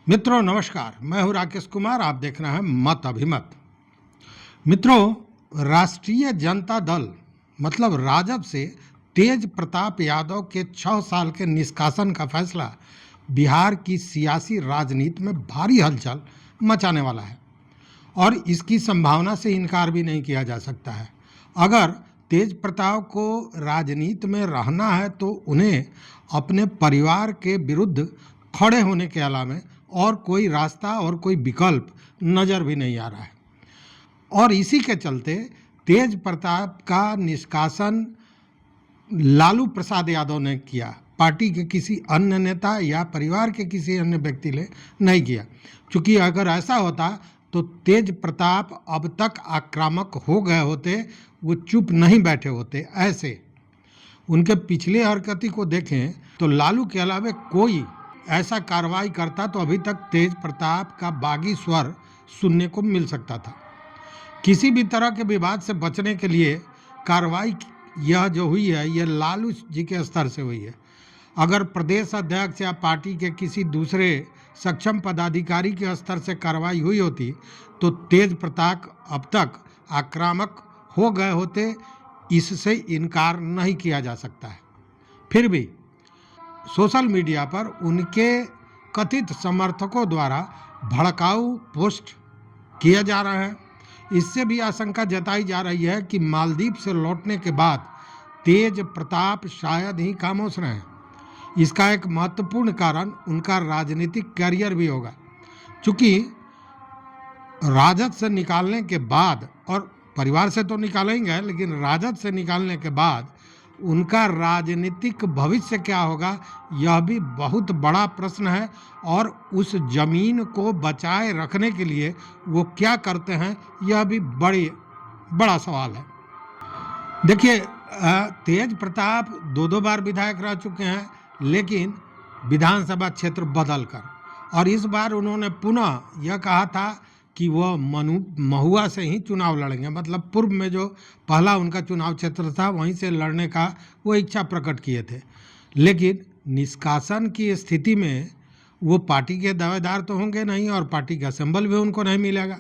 मित्रों नमस्कार, मैं हूं राकेश कुमार। आप देख रहे हैं मत अभिमत। मित्रों, राष्ट्रीय जनता दल मतलब राजद से तेज प्रताप यादव के 6 साल के निष्कासन का फैसला बिहार की सियासी राजनीति में भारी हलचल मचाने वाला है और इसकी संभावना से इनकार भी नहीं किया जा सकता है। अगर तेज प्रताप को राजनीति में रहना है तो उन्हें अपने परिवार के विरुद्ध खड़े होने के अलावा और कोई रास्ता और कोई विकल्प नज़र भी नहीं आ रहा है। और इसी के चलते तेज प्रताप का निष्कासन लालू प्रसाद यादव ने किया, पार्टी के किसी अन्य नेता या परिवार के किसी अन्य व्यक्ति ने नहीं किया। क्योंकि अगर ऐसा होता तो तेज प्रताप अब तक आक्रामक हो गए होते, वो चुप नहीं बैठे होते। ऐसे उनके पिछले हरकती को देखें तो लालू के अलावा कोई ऐसा कार्रवाई करता तो अभी तक तेज प्रताप का बागी स्वर सुनने को मिल सकता था। किसी भी तरह के विवाद से बचने के लिए कार्रवाई यह जो हुई है, यह लालू जी के स्तर से हुई है। अगर प्रदेश अध्यक्ष या पार्टी के किसी दूसरे सक्षम पदाधिकारी के स्तर से कार्रवाई हुई होती तो तेज प्रताप अब तक आक्रामक हो गए होते, इससे इनकार नहीं किया जा सकता है। फिर भी सोशल मीडिया पर उनके कथित समर्थकों द्वारा भड़काऊ पोस्ट किया जा रहा है। इससे भी आशंका जताई जा रही है कि मालदीव से लौटने के बाद तेज प्रताप शायद ही खामोश रहें। इसका एक महत्वपूर्ण कारण उनका राजनीतिक करियर भी होगा, क्योंकि राजद से निकालने के बाद, और परिवार से तो निकालेंगे, लेकिन राजद से निकालने के बाद उनका राजनीतिक भविष्य क्या होगा, यह भी बहुत बड़ा प्रश्न है। और उस जमीन को बचाए रखने के लिए वो क्या करते हैं, यह भी बड़ा सवाल है। देखिए, तेज प्रताप दो बार विधायक रह चुके हैं, लेकिन विधानसभा क्षेत्र बदल कर, और इस बार उन्होंने पुनः यह कहा था कि वह महुआ से ही चुनाव लड़ेंगे। मतलब पूर्व में जो पहला उनका चुनाव क्षेत्र था वहीं से लड़ने का वो इच्छा प्रकट किए थे। लेकिन निष्कासन की स्थिति में वो पार्टी के दावेदार तो होंगे नहीं और पार्टी का सिंबल भी उनको नहीं मिलेगा।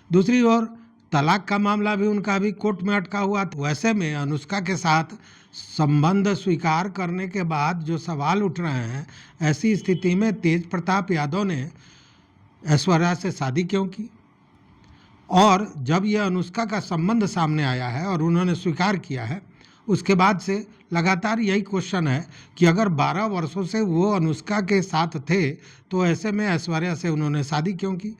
दूसरी ओर तलाक का मामला भी उनका अभी कोर्ट में अटका हुआ। वैसे में अनुष्का के साथ संबंध स्वीकार करने के बाद जो सवाल उठ रहे हैं, ऐसी स्थिति में तेज प्रताप यादव ने ऐश्वर्या से शादी क्यों की? और जब यह अनुष्का का संबंध सामने आया है और उन्होंने स्वीकार किया है, उसके बाद से लगातार यही क्वेश्चन है कि अगर 12 वर्षों से वो अनुष्का के साथ थे तो ऐसे में ऐश्वर्या से उन्होंने शादी क्यों की?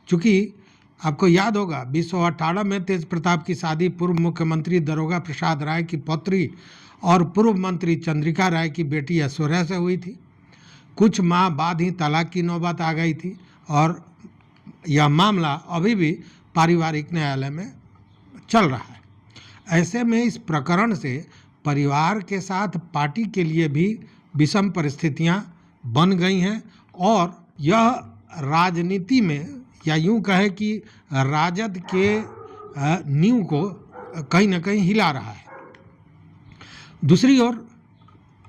चूँकि आपको याद होगा 2018 में तेज प्रताप की शादी पूर्व मुख्यमंत्री दारोगा प्रसाद राय की पौत्री और पूर्व मंत्री चंद्रिका राय की बेटी ऐश्वर्या से हुई थी। कुछ माह बाद ही तलाक की नौबत आ गई थी और यह मामला अभी भी पारिवारिक न्यायालय में चल रहा है। ऐसे में इस प्रकरण से परिवार के साथ पार्टी के लिए भी विषम परिस्थितियां बन गई हैं और यह राजनीति में, या यूं कहे कि राजद के नींव को कहीं न कहीं हिला रहा है। दूसरी ओर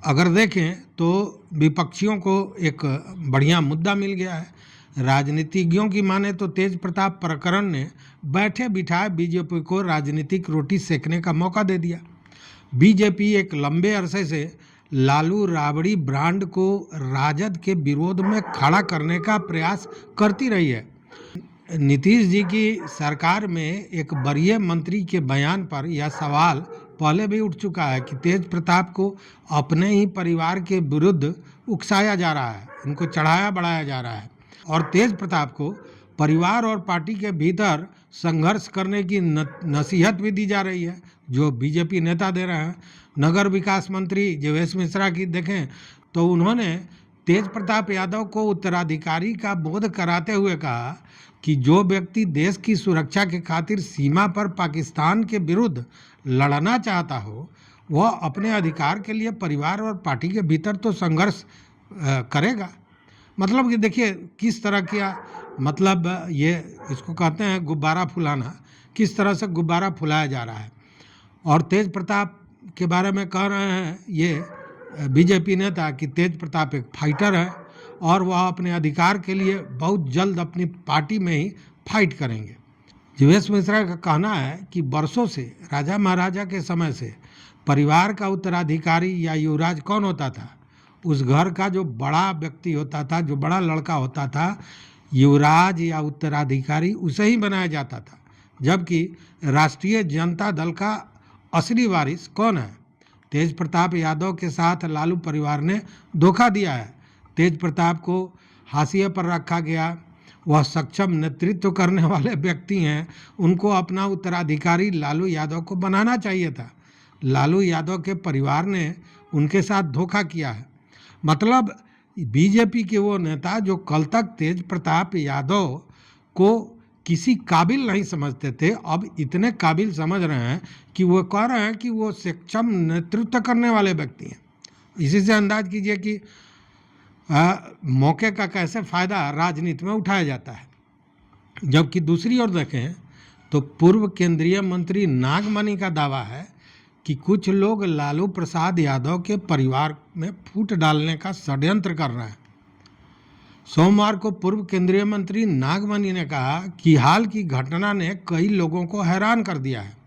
अगर देखें तो विपक्षियों को एक बढ़िया मुद्दा मिल गया है। राजनीतिज्ञों की माने तो तेज प्रताप प्रकरण ने बैठे बिठाए बीजेपी को राजनीतिक रोटी सेकने का मौका दे दिया। बीजेपी एक लंबे अरसे से लालू राबड़ी ब्रांड को राजद के विरोध में खड़ा करने का प्रयास करती रही है। नीतीश जी की सरकार में एक वरीय मंत्री के बयान पर यह सवाल पहले भी उठ चुका है कि तेज प्रताप को अपने ही परिवार के विरुद्ध उकसाया जा रहा है, उनको चढ़ाया बढ़ाया जा रहा है और तेज प्रताप को परिवार और पार्टी के भीतर संघर्ष करने की नसीहत भी दी जा रही है, जो बीजेपी नेता दे रहे हैं। नगर विकास मंत्री जीवेश मिश्रा की देखें तो उन्होंने तेज प्रताप यादव को उत्तराधिकारी का बोध कराते हुए कहा कि जो व्यक्ति देश की सुरक्षा के खातिर सीमा पर पाकिस्तान के विरुद्ध लड़ना चाहता हो, वह अपने अधिकार के लिए परिवार और पार्टी के भीतर तो संघर्ष करेगा। मतलब कि देखिए किस तरह किया, मतलब ये इसको कहते हैं गुब्बारा फुलाना, किस तरह से गुब्बारा फुलाया जा रहा है। और तेज प्रताप के बारे में कह रहे हैं ये बीजेपी नेता कि तेज प्रताप एक फाइटर है और वह अपने अधिकार के लिए बहुत जल्द अपनी पार्टी में ही फाइट करेंगे। जीवेश मिश्रा का कहना है कि वर्षों से राजा महाराजा के समय से परिवार का उत्तराधिकारी या युवराज कौन होता था? उस घर का जो बड़ा व्यक्ति होता था, जो बड़ा लड़का होता था, युवराज या उत्तराधिकारी उसे ही बनाया जाता था। जबकि राष्ट्रीय जनता दल का असली वारिस कौन है? तेज प्रताप यादव के साथ लालू परिवार ने धोखा दिया है। तेज प्रताप को हाशिए पर रखा गया। वह सक्षम नेतृत्व करने वाले व्यक्ति हैं, उनको अपना उत्तराधिकारी लालू यादव को बनाना चाहिए था। लालू यादव के परिवार ने उनके साथ धोखा किया है। मतलब बीजेपी के वो नेता जो कल तक तेज प्रताप यादव को किसी काबिल नहीं समझते थे, अब इतने काबिल समझ रहे हैं कि वो कह रहे हैं कि वो सक्षम नेतृत्व करने वाले व्यक्ति हैं। इसी से अंदाज कीजिए कि मौके का कैसे फ़ायदा राजनीति में उठाया जाता है। जबकि दूसरी ओर देखें तो पूर्व केंद्रीय मंत्री नागमणि का दावा है कि कुछ लोग लालू प्रसाद यादव के परिवार में फूट डालने का षड्यंत्र कर रहे हैं। सोमवार को पूर्व केंद्रीय मंत्री नागमणि ने कहा कि हाल की घटना ने कई लोगों को हैरान कर दिया है।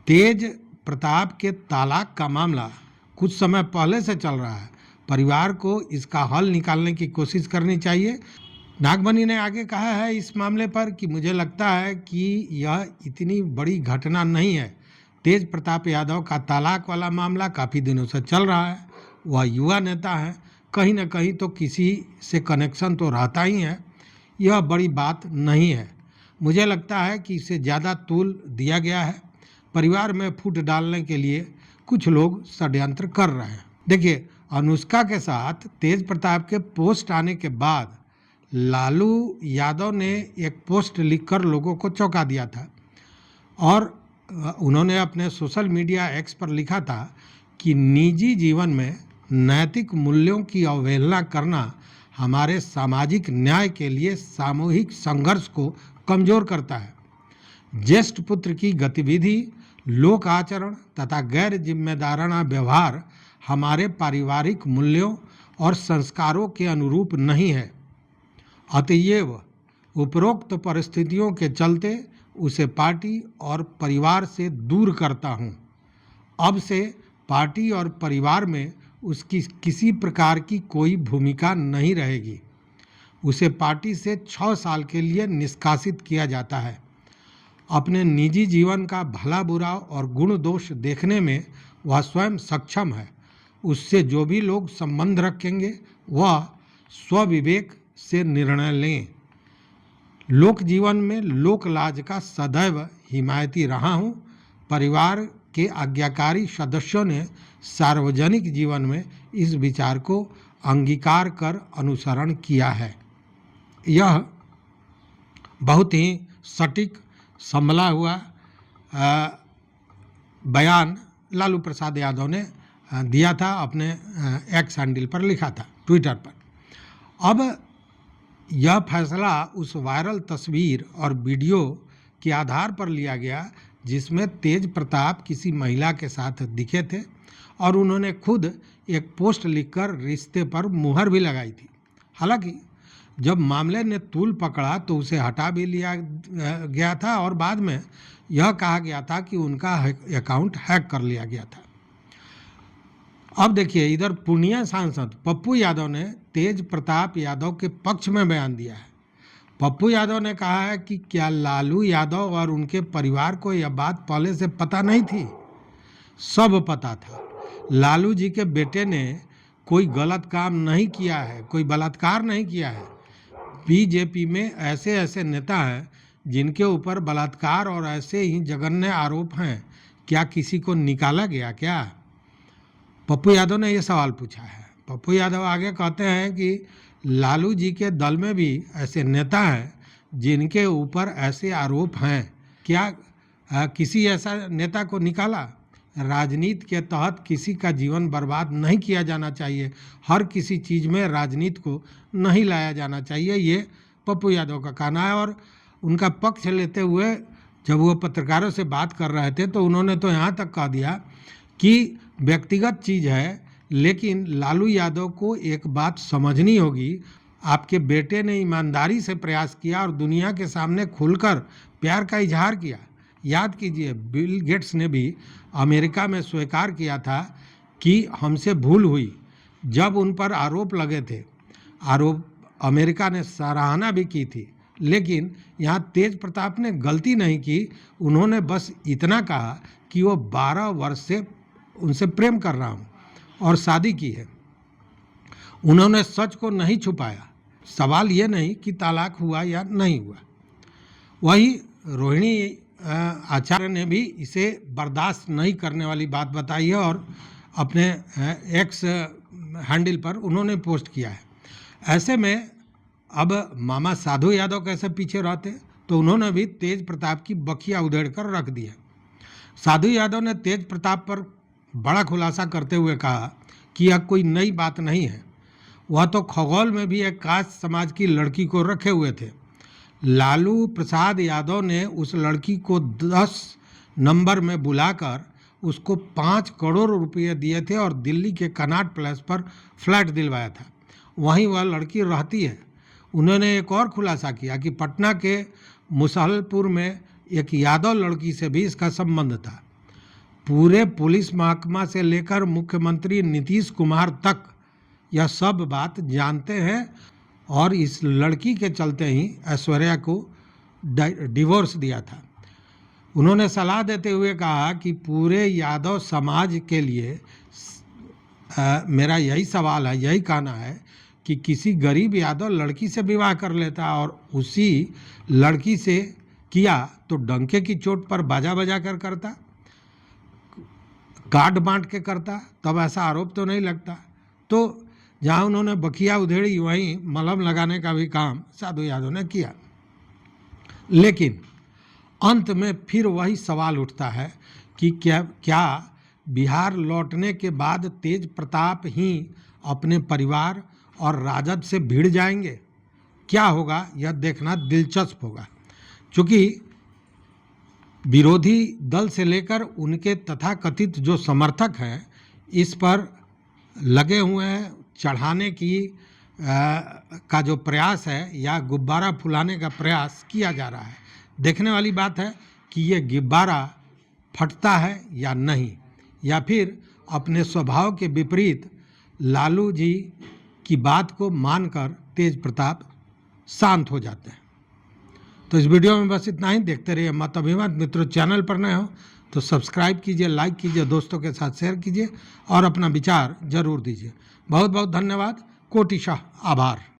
तेज प्रताप के तलाक का मामला कुछ समय पहले से चल रहा है। परिवार को इसका हल निकालने की कोशिश करनी चाहिए। नागमणि ने आगे कहा है इस मामले पर कि मुझे लगता है कि यह इतनी बड़ी घटना नहीं है। तेज प्रताप यादव का तलाक वाला मामला काफ़ी दिनों से चल रहा है। वह युवा नेता है, कहीं न कहीं तो किसी से कनेक्शन तो रहता ही है। यह बड़ी बात नहीं है। मुझे लगता है कि इसे ज़्यादा तूल दिया गया है। परिवार में फूट डालने के लिए कुछ लोग षड्यंत्र कर रहे हैं। देखिए, अनुष्का के साथ तेज प्रताप के पोस्ट आने के बाद लालू यादव ने एक पोस्ट लिखकर लोगों को चौंका दिया था और उन्होंने अपने सोशल मीडिया एक्स पर लिखा था कि निजी जीवन में नैतिक मूल्यों की अवहेलना करना हमारे सामाजिक न्याय के लिए सामूहिक संघर्ष को कमजोर करता है। ज्येष्ठ पुत्र की गतिविधि, लोक आचरण तथा गैर जिम्मेदाराना व्यवहार हमारे पारिवारिक मूल्यों और संस्कारों के अनुरूप नहीं है। अतएव उपरोक्त परिस्थितियों के चलते उसे पार्टी और परिवार से दूर करता हूँ। अब से पार्टी और परिवार में उसकी किसी प्रकार की कोई भूमिका नहीं रहेगी। उसे पार्टी से 6 साल के लिए निष्कासित किया जाता है। अपने निजी जीवन का भला बुरा और गुण दोष देखने में वह स्वयं सक्षम है। उससे जो भी लोग संबंध रखेंगे वह स्वविवेक से निर्णय लें। लोक जीवन में लोक लाज का सदैव हिमायती रहा हूँ। परिवार के आज्ञाकारी सदस्यों ने सार्वजनिक जीवन में इस विचार को अंगीकार कर अनुसरण किया है। यह बहुत ही सटीक संभला हुआ बयान लालू प्रसाद यादव ने दिया था, अपने एक्स हैंडल पर लिखा था, ट्विटर पर। अब यह फैसला उस वायरल तस्वीर और वीडियो के आधार पर लिया गया जिसमें तेज प्रताप किसी महिला के साथ दिखे थे और उन्होंने खुद एक पोस्ट लिखकर रिश्ते पर मुहर भी लगाई थी। हालांकि जब मामले ने तूल पकड़ा तो उसे हटा भी लिया गया था और बाद में यह कहा गया था कि उनका अकाउंट हैक कर लिया गया था। अब देखिए, इधर पूर्णिया सांसद पप्पू यादव ने तेज प्रताप यादव के पक्ष में बयान दिया है। पप्पू यादव ने कहा है कि क्या लालू यादव और उनके परिवार को यह बात पहले से पता नहीं थी? सब पता था। लालू जी के बेटे ने कोई गलत काम नहीं किया है, कोई बलात्कार नहीं किया है। बीजेपी में ऐसे ऐसे नेता हैं जिनके ऊपर बलात्कार और ऐसे ही जघन्य आरोप हैं। क्या किसी को निकाला गया क्या? पप्पू यादव ने यह सवाल पूछा है। पप्पू यादव आगे कहते हैं कि लालू जी के दल में भी ऐसे नेता हैं जिनके ऊपर ऐसे आरोप हैं। क्या किसी ऐसा नेता को निकाला? राजनीति के तहत किसी का जीवन बर्बाद नहीं किया जाना चाहिए। हर किसी चीज़ में राजनीति को नहीं लाया जाना चाहिए, ये पप्पू यादव का कहना है। और उनका पक्ष लेते हुए जब वो पत्रकारों से बात कर रहे थे तो उन्होंने तो यहाँ तक कह दिया कि व्यक्तिगत चीज़ है लेकिन लालू यादव को एक बात समझनी होगी, आपके बेटे ने ईमानदारी से प्रयास किया और दुनिया के सामने खुलकर प्यार का इजहार किया। याद कीजिए, बिल गेट्स ने भी अमेरिका में स्वीकार किया था कि हमसे भूल हुई जब उन पर आरोप लगे थे। आरोप अमेरिका ने सराहना भी की थी, लेकिन यहाँ तेज प्रताप ने गलती नहीं की। उन्होंने बस इतना कहा कि वो 12 वर्ष से उनसे प्रेम कर रहा हूँ और शादी की है। उन्होंने सच को नहीं छुपाया। सवाल ये नहीं कि तलाक हुआ या नहीं हुआ। वही रोहिणी आचार्य ने भी इसे बर्दाश्त नहीं करने वाली बात बताई है और अपने एक्स हैंडल पर उन्होंने पोस्ट किया है। ऐसे में अब मामा साधु यादव कैसे पीछे रहते, तो उन्होंने भी तेज प्रताप की बखिया उधेड़ कर रख दी है। साधु यादव ने तेज प्रताप पर बड़ा खुलासा करते हुए कहा कि यह कोई नई बात नहीं है, वह तो खगोल में भी एक कास्ट समाज की लड़की को रखे हुए थे। लालू प्रसाद यादव ने उस लड़की को 10 नंबर में बुलाकर उसको 5 करोड़ रुपये दिए थे और दिल्ली के कनॉट प्लेस पर फ्लैट दिलवाया था। वहीं वह लड़की रहती है। उन्होंने एक और खुलासा किया कि पटना के मुसहलपुर में एक यादव लड़की से भी इसका संबंध था। पूरे पुलिस महकमा से लेकर मुख्यमंत्री नीतीश कुमार तक यह सब बात जानते हैं और इस लड़की के चलते ही ऐश्वर्या को डिवोर्स दिया था। उन्होंने सलाह देते हुए कहा कि पूरे यादव समाज के लिए मेरा यही सवाल है, यही कहना है कि किसी गरीब यादव लड़की से विवाह कर लेता और उसी लड़की से किया तो डंके की चोट पर बाजा बजा कर करता, कार्ड बांट के करता, तब ऐसा आरोप तो नहीं लगता। तो जहाँ उन्होंने बखिया उधेड़ी वहीं मलहम लगाने का भी काम साधु यादव ने किया। लेकिन अंत में फिर वही सवाल उठता है कि क्या बिहार लौटने के बाद तेज प्रताप ही अपने परिवार और राजद से भिड़ जाएंगे? क्या होगा यह देखना दिलचस्प होगा, क्योंकि विरोधी दल से लेकर उनके तथाकथित जो समर्थक हैं इस पर लगे हुए हैं। चढ़ाने की का जो प्रयास है या गुब्बारा फुलाने का प्रयास किया जा रहा है। देखने वाली बात है कि ये गुब्बारा फटता है या नहीं, या फिर अपने स्वभाव के विपरीत लालू जी की बात को मानकर तेज प्रताप शांत हो जाते हैं। तो इस वीडियो में बस इतना ही। देखते रहिए मत अभिमत। मित्रों, चैनल पर नए हो तो सब्सक्राइब कीजिए, लाइक कीजिए, दोस्तों के साथ शेयर कीजिए और अपना विचार जरूर दीजिए। बहुत बहुत धन्यवाद। कोटिशः आभार।